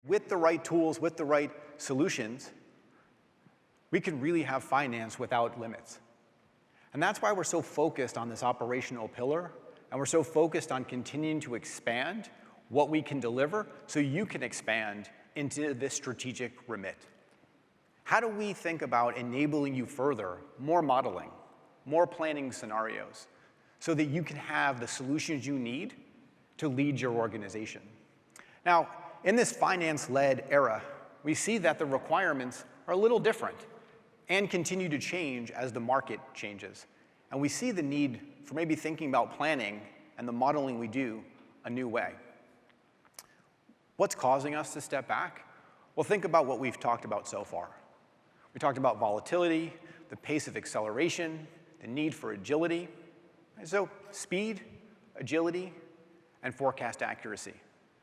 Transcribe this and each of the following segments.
With the right tools, with the right solutions, we can really have finance without limits. And that's why we're so focused on this operational pillar, and we're so focused on continuing to expand what we can deliver so you can expand into this strategic remit. How do we think about enabling you further, more modeling, more planning scenarios, so that you can have the solutions you need to lead your organization? Now, in this finance-led era, we see that the requirements are a little different and continue to change as the market changes. And we see the need for maybe thinking about planning and the modeling we do a new way. What's causing us to step back? Well, think about what we've talked about so far. We talked about volatility, the pace of acceleration, the need for agility. So speed, agility, and forecast accuracy.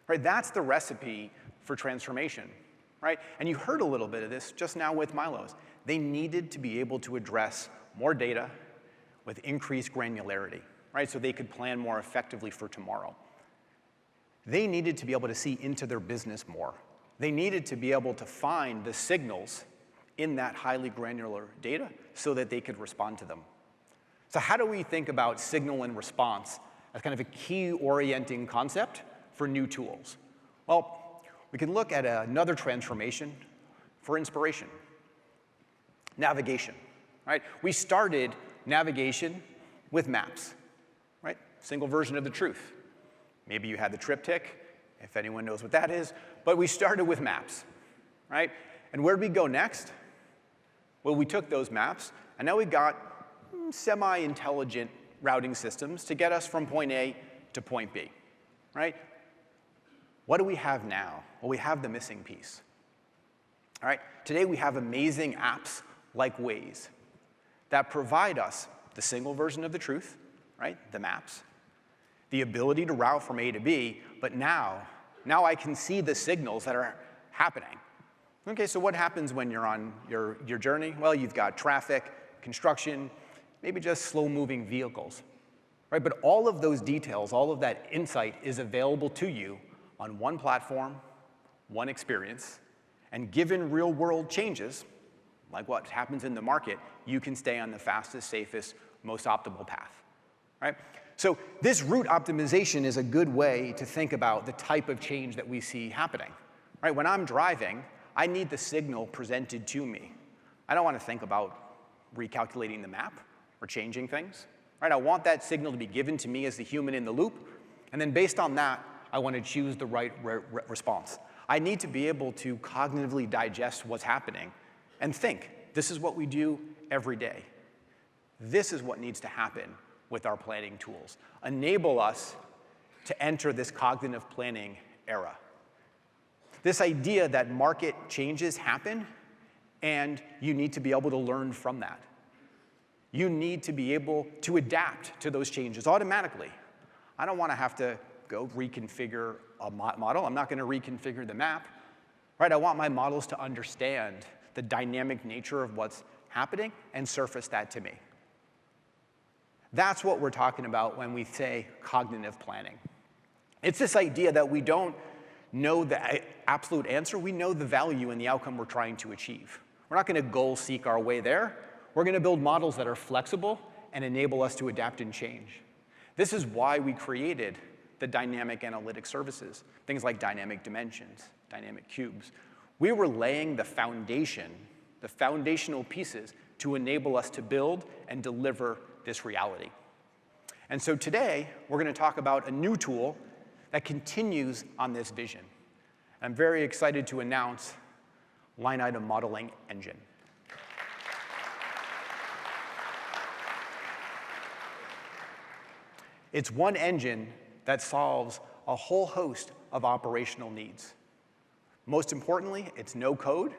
Right? That's the recipe for transformation. Right? And you heard a little bit of this just now with Milo's. They needed to be able to address more data with increased granularity, right? So they could plan more effectively for tomorrow. They needed to be able to see into their business more. They needed to be able to find the signals in that highly granular data so that they could respond to them. So how do we think about signal and response as kind of a key orienting concept for new tools? Well, we can look at another transformation for inspiration. Navigation, right? We started navigation with maps, right? Single version of the truth. Maybe you had the triptych, if anyone knows what that is, but we started with maps, right? And where did we go next? Well, we took those maps, and now we've got semi-intelligent routing systems to get us from point A to point B, right? What do we have now? Well, we have the missing piece. All right? Today we have amazing apps like Waze that provide us the single version of the truth, right? The maps, the ability to route from A to B, but now I can see the signals that are happening. Okay, so what happens when you're on your journey? Well, you've got traffic, construction, maybe just slow-moving vehicles, right? But all of those details, all of that insight is available to you on one platform, one experience, and given real-world changes, like what happens in the market, you can stay on the fastest, safest, most optimal path, right? So this route optimization is a good way to think about the type of change that we see happening, right? When I'm driving, I need the signal presented to me. I don't want to think about recalculating the map or changing things, right? I want that signal to be given to me as the human in the loop, and then based on that, I want to choose the right response. I need to be able to cognitively digest what's happening and think, this is what we do every day. This is what needs to happen with our planning tools. Enable us to enter this cognitive planning era. This idea that market changes happen, and you need to be able to learn from that. You need to be able to adapt to those changes automatically. I don't want to have to go reconfigure a model. I'm not going to reconfigure the map, right? I want my models to understand the dynamic nature of what's happening and surface that to me. That's what we're talking about when we say cognitive planning. It's this idea that we don't know the absolute answer. We know the value and the outcome we're trying to achieve. We're not going to goal seek our way there. We're going to build models that are flexible and enable us to adapt and change. This is why we created the dynamic analytic services, things like dynamic dimensions, dynamic cubes. We were laying the foundation, the foundational pieces to enable us to build and deliver this reality. And so today, we're going to talk about a new tool that continues on this vision. I'm very excited to announce Line Item Modeling Engine. It's one engine that solves a whole host of operational needs. Most importantly, it's no code.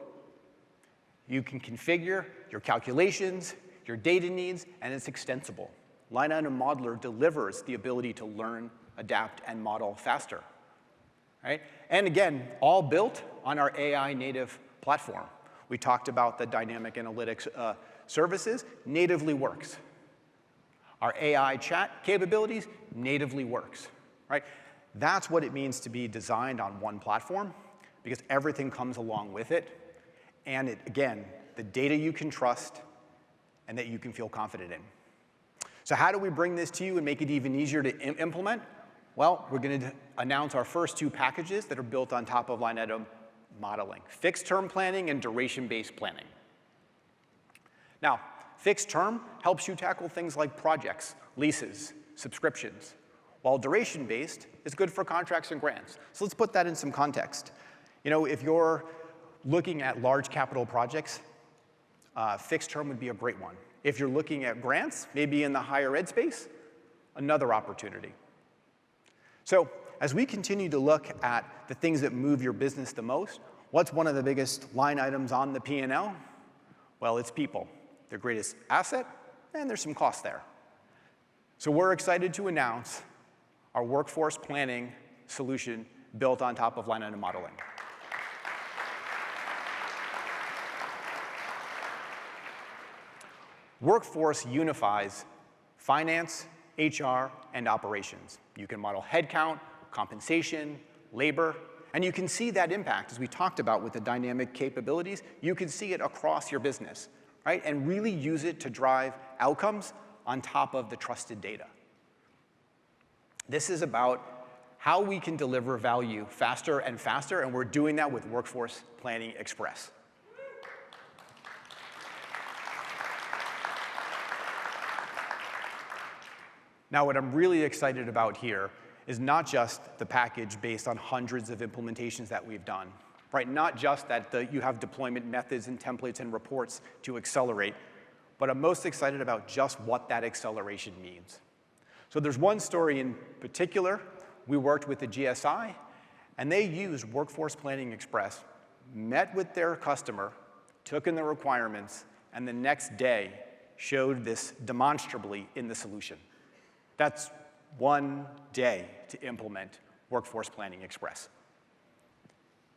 You can configure your calculations, your data needs, and it's extensible. Line Item Modeler delivers the ability to learn, adapt, and model faster, right? And again, all built on our AI native platform. We talked about the dynamic analytics services, natively works. Our AI chat capabilities, natively works, right? That's what it means to be designed on one platform, because everything comes along with it. And again, the data you can trust and that you can feel confident in. So how do we bring this to you and make it even easier to implement? Well, we're going to announce our first two packages that are built on top of line item modeling: fixed-term planning and duration-based planning. Now, fixed term helps you tackle things like projects, leases, subscriptions, while duration-based is good for contracts and grants. So let's put that in some context. You know, if you're looking at large capital projects, fixed term would be a great one. If you're looking at grants, maybe in the higher ed space, another opportunity. So as we continue to look at the things that move your business the most, what's one of the biggest line items on the P&L? Well, it's people. Their greatest asset, and there's some cost there. So we're excited to announce our workforce planning solution built on top of line item modeling. Workforce unifies finance, HR, and operations. You can model headcount, compensation, labor, and you can see that impact, as we talked about with the dynamic capabilities. You can see it across your business, right? And really use it to drive outcomes on top of the trusted data. This is about how we can deliver value faster and faster, and we're doing that with Workforce Planning Express. Now, what I'm really excited about here is not just the package based on hundreds of implementations that we've done, right? Not just that you have deployment methods and templates and reports to accelerate, but I'm most excited about just what that acceleration means. So there's one story in particular. We worked with the GSI, and they used Workforce Planning Express, met with their customer, took in the requirements, and the next day showed this demonstrably in the solution. That's one day to implement Workforce Planning Express.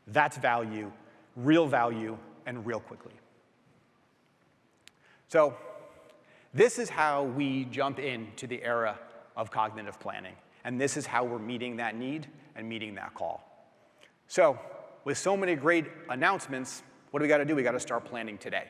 That's value, and real quickly. So this is how we jump into the era of cognitive planning. And this is how we're meeting that need and meeting that call. So with so many great announcements, what do we got to do? We got to start planning today.